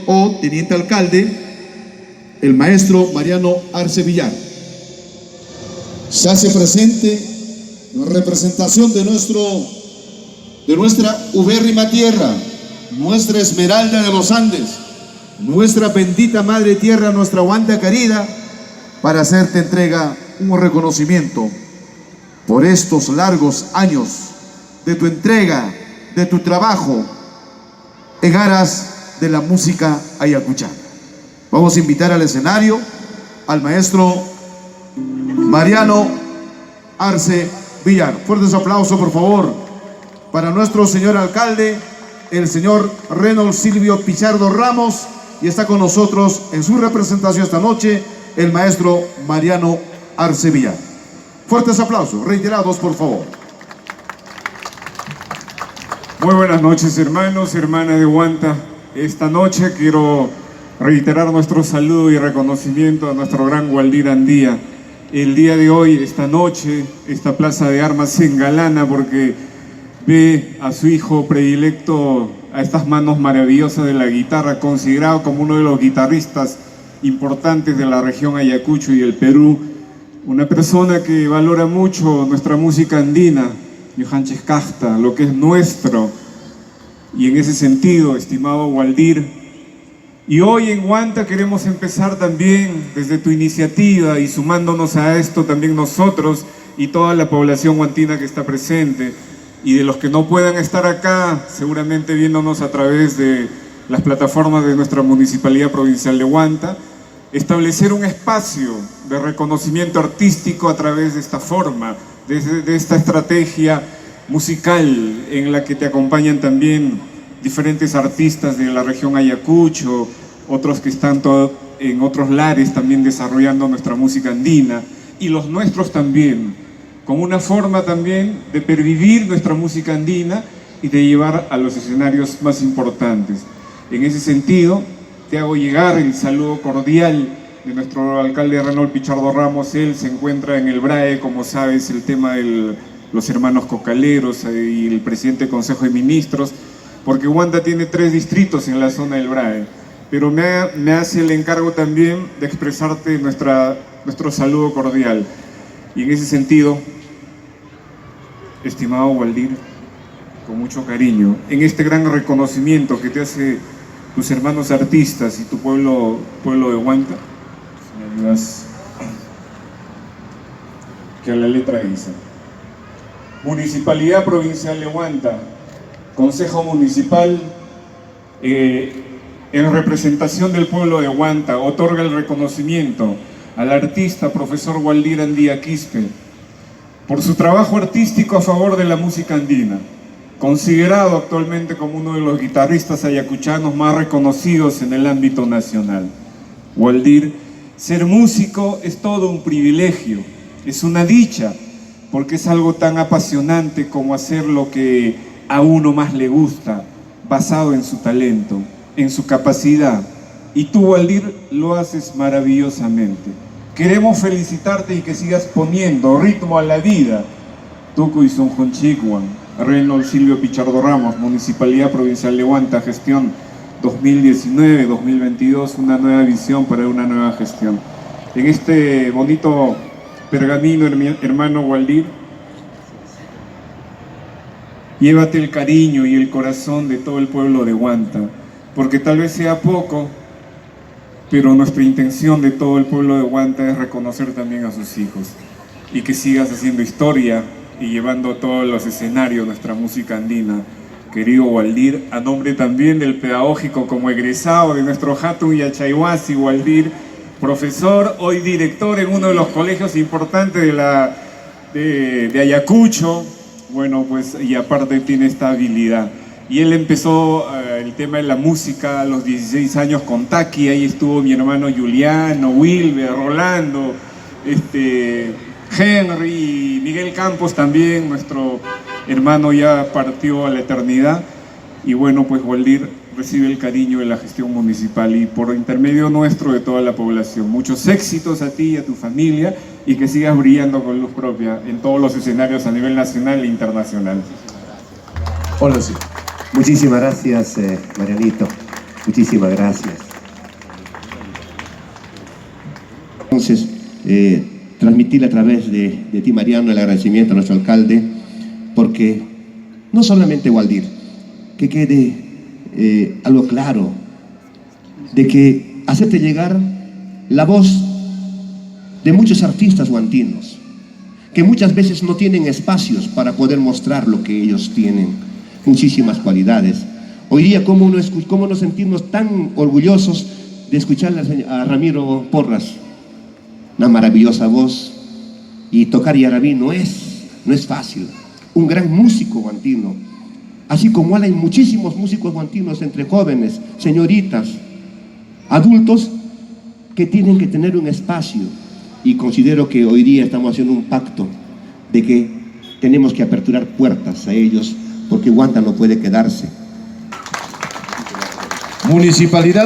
o teniente alcalde, el maestro Mariano Arce Villar. Se hace presente en representación de nuestra ubérrima tierra, nuestra Esmeralda de los Andes, nuestra bendita madre tierra, nuestra Huanta querida, para hacerte entrega un reconocimiento por estos largos años de tu entrega, de tu trabajo en aras de la música ayacuchana. Vamos a invitar al escenario al maestro Mariano Arce Villar. Fuertes aplausos, por favor, para nuestro señor alcalde, el señor Reynold Silvio Pichardo Ramos, y está con nosotros en su representación esta noche el maestro Mariano Arce Villar. Fuertes aplausos, reiterados, por favor. Muy buenas noches, hermanos, hermanas de Huanta. Esta noche quiero reiterar nuestro saludo y reconocimiento a nuestro gran Waldir Andía. El día de hoy, esta noche, esta plaza de armas se engalana porque ve a su hijo predilecto a estas manos maravillosas de la guitarra, considerado como uno de los guitarristas importantes de la región Ayacucho y el Perú, una persona que valora mucho nuestra música andina, Yohanches Casta, lo que es nuestro. Y en ese sentido, estimado Waldir, y hoy en Huanta queremos empezar también desde tu iniciativa y sumándonos a esto también nosotros y toda la población huantina que está presente, y de los que no puedan estar acá, seguramente viéndonos a través de las plataformas de nuestra Municipalidad Provincial de Huanta, establecer un espacio de reconocimiento artístico a través de esta forma, de esta estrategia musical en la que te acompañan también diferentes artistas de la región Ayacucho, otros que están en otros lares también desarrollando nuestra música andina, y los nuestros también, como una forma también de pervivir nuestra música andina y de llevar a los escenarios más importantes. En ese sentido, te hago llegar el saludo cordial de nuestro alcalde Reynold Pichardo Ramos. Él se encuentra en el BRAE, como sabes, el tema de los hermanos cocaleros y el presidente del Consejo de Ministros, porque Huanta tiene 3 distritos en la zona del BRAE, pero me hace el encargo también de expresarte nuestro saludo cordial. Y en ese sentido, estimado Waldir, con mucho cariño, en este gran reconocimiento que te hace tus hermanos artistas y tu pueblo de Huanta, si me ayudas, que a la letra dice: Municipalidad Provincial de Huanta, Consejo Municipal, en representación del pueblo de Huanta, otorga el reconocimiento al artista profesor Waldir Andía Quispe por su trabajo artístico a favor de la música andina, considerado actualmente como uno de los guitarristas ayacuchanos más reconocidos en el ámbito nacional. Waldir, ser músico es todo un privilegio, es una dicha, porque es algo tan apasionante como hacer lo que a uno más le gusta, basado en su talento, en su capacidad. Y tú, Waldir, lo haces maravillosamente. Queremos felicitarte y que sigas poniendo ritmo a la vida. Tuco y Sonjonchiguan, Reynold Silvio Pichardo Ramos, Municipalidad Provincial de Huanta, gestión 2019-2022, una nueva visión para una nueva gestión. En este bonito pergamino, hermano Waldir, llévate el cariño y el corazón de todo el pueblo de Huanta, porque tal vez sea poco, pero nuestra intención de todo el pueblo de Huanta es reconocer también a sus hijos y que sigas haciendo historia y llevando a todos los escenarios nuestra música andina. Querido Waldir, a nombre también del pedagógico como egresado de nuestro Hatun Yachayhuasi, Waldir, profesor, hoy director en uno de los colegios importantes de Ayacucho, bueno, pues, y aparte tiene esta habilidad. Y él empezó el tema de la música a los 16 años con Taki. Ahí estuvo mi hermano Juliano, Wilber, Rolando, Henry, Miguel Campos también, nuestro hermano ya partió a la eternidad. Y bueno, pues Waldir recibe el cariño de la gestión municipal y por intermedio nuestro de toda la población. Muchos éxitos a ti y a tu familia y que sigas brillando con luz propia en todos los escenarios a nivel nacional e internacional. Hola, sí. Muchísimas gracias, Marianito. Muchísimas gracias. Entonces, transmitirle a través de ti, Mariano, el agradecimiento a nuestro alcalde, porque no solamente Waldir, que quede algo claro, de que hacerte llegar la voz de muchos artistas guantinos, que muchas veces no tienen espacios para poder mostrar lo que ellos tienen, muchísimas cualidades. Hoy día, ¿cómo nos sentimos tan orgullosos de escucharle a Ramiro Porras? Una maravillosa voz, y tocar yarabí no es fácil. Un gran músico guantino, así como hay muchísimos músicos guantinos entre jóvenes, señoritas, adultos, que tienen que tener un espacio, y considero que hoy día estamos haciendo un pacto de que tenemos que aperturar puertas a ellos, porque Guanta no puede quedarse. Municipalidad